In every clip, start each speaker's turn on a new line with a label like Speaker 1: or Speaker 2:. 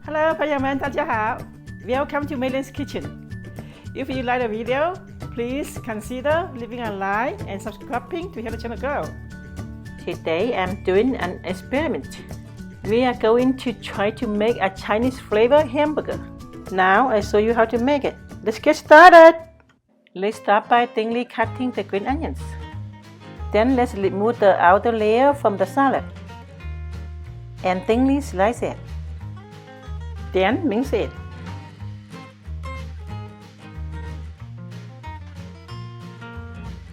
Speaker 1: Hello, 朋友们，大家好。Welcome to Lian's Kitchen. If you like the video, please consider leaving a like and subscribing to help the channel grow. Today I'm doing an experiment. We are going to try to make a Chinese flavor hamburger. Now I show you how to make it. Let's get started. Let's start by thinly cutting the green onions. Then let's remove the outer layer from the salad and thinly slice it. Then mince it.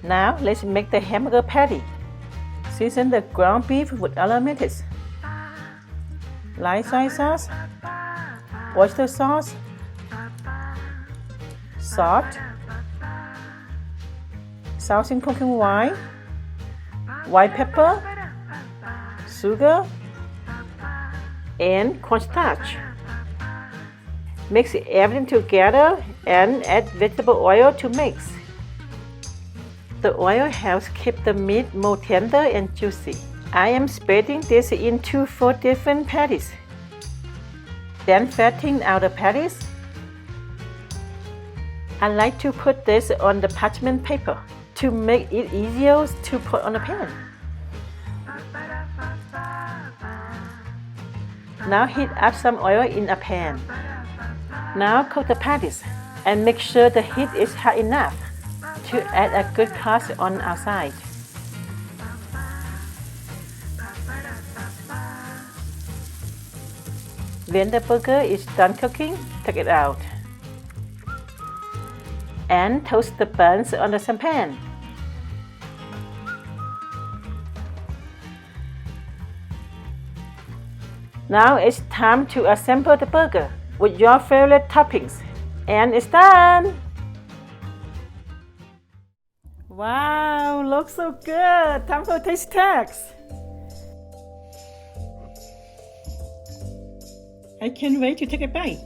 Speaker 1: Now let's make the hamburger patty. Season the ground beef with aromatics, light soy sauce, oyster sauce, salt, Shaohsing cooking wine, white pepper, sugar, and cornstarch. Mix everything together and add vegetable oil to mix. The oil helps keep the meat more tender and juicy. I am spreading this into 4 different patties. Then flatten out the patties. I like to put this on the parchment paper to make it easier to put on the pan. Now heat up some oil in a pan. Now cook the patties and make sure the heat is hot enough to add a good crust on outside. When the burger is done cooking, take it out and toast the buns on the same pan. Now it's time to assemble the burger with your favorite toppings, and it's done! Wow, looks so good! Time for taste test! I can't wait to take a bite.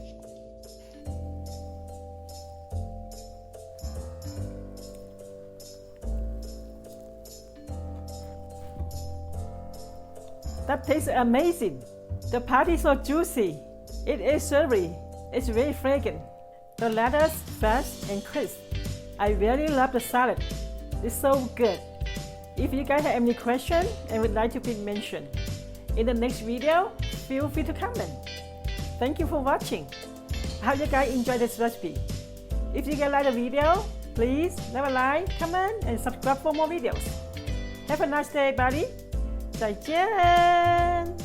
Speaker 1: That tastes amazing! The patty is so juicy. It is savory. It's very fragrant. The lettuce fresh and crisp. I really love the salad. It's so good. If you guys have any questions and would like to be mentioned in the next video, feel free to comment. Thank you for watching. I hope you guys enjoyed this recipe. If you guys like the video, please leave a like, comment, and subscribe for more videos. Have a nice day, buddy. 再见。